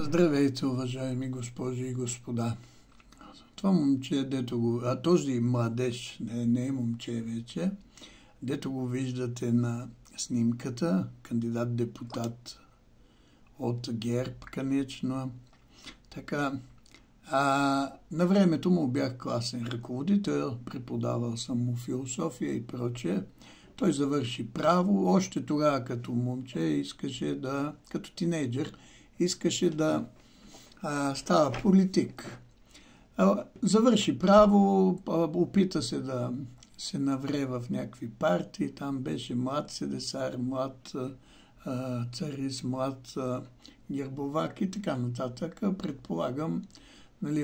Здравейте, уважаеми госпожи и господа. Това момче, този младеж, не е момче вече, дето го виждате на снимката, кандидат-депутат от ГЕРБ, конечно. Така, на времето му бях класен ръководител, преподавал съм му философия и прочее. Той завърши право, още тогава като момче като тинейджър, искаше да става политик. Завърши право, опита се да се навре в някакви партии, там беше млад седесар, млад царист, млад гербовак и така нататък. Предполагам,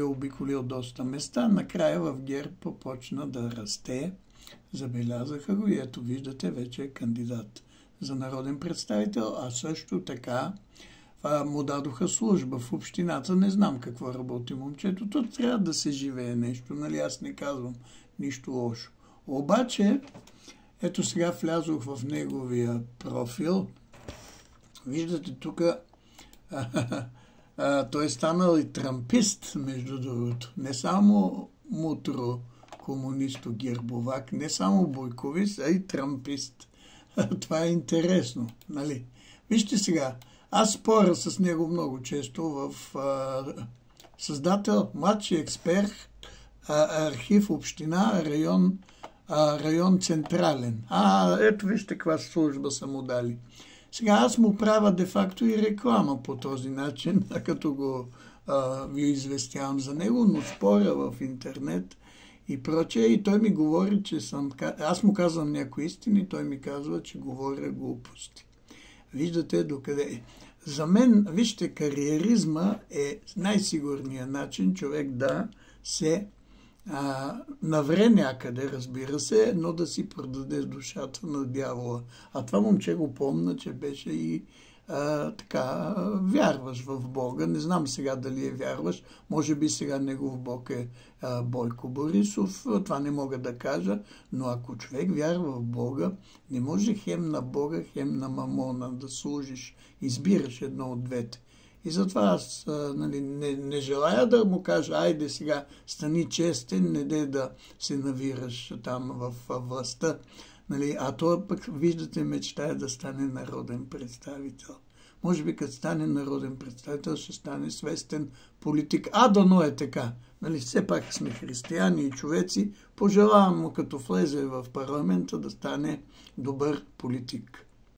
обиколил доста места. Накрая в ГЕРБ почна да расте. Забелязаха го и ето виждате, вече е кандидат за народен представител, а също така му дадоха служба в общината. Не знам какво работи момчето. Тут трябва да се живее нещо. Аз не казвам нищо лошо. Обаче, ето сега влязох в неговия профил. Виждате тук, той е станал и трампист, между другото. Не само мутро комунисто гербовак, не само бойковист, а и трампист. Това е интересно, нали? Вижте сега, аз споря с него много често в създател, младши експерт, архив, община, район централен. Ето вижте каква служба са му дали. Сега аз му правя де-факто и реклама по този начин, като го ви известявам за него, но споря в интернет и прочее. И той ми говори, че аз му казвам някои истини, той ми казва, че говоря глупости. Виждате докъде е. За мен, вижте, кариеризма е най-сигурният начин човек да се навре някъде, разбира се, но да си продаде душата на дявола. А това момче го помня, че беше и вярваш в Бога. Не знам сега дали е вярваш. Може би сега негов Бог е Бойко Борисов. Това не мога да кажа. Но ако човек вярва в Бога, не може хем на Бога, хем на мамона да служиш. Избираш едно от двете. И затова аз не желая да му кажа, айде сега стани честен, не де да се навираш там в властта. А той пък, виждате, мечтае да стане народен представител. Може би като стане народен представител, ще стане свестен политик. Дано е така. Все пак сме християни и човеци. Пожелавам му, като влезе в парламента, да стане добър политик.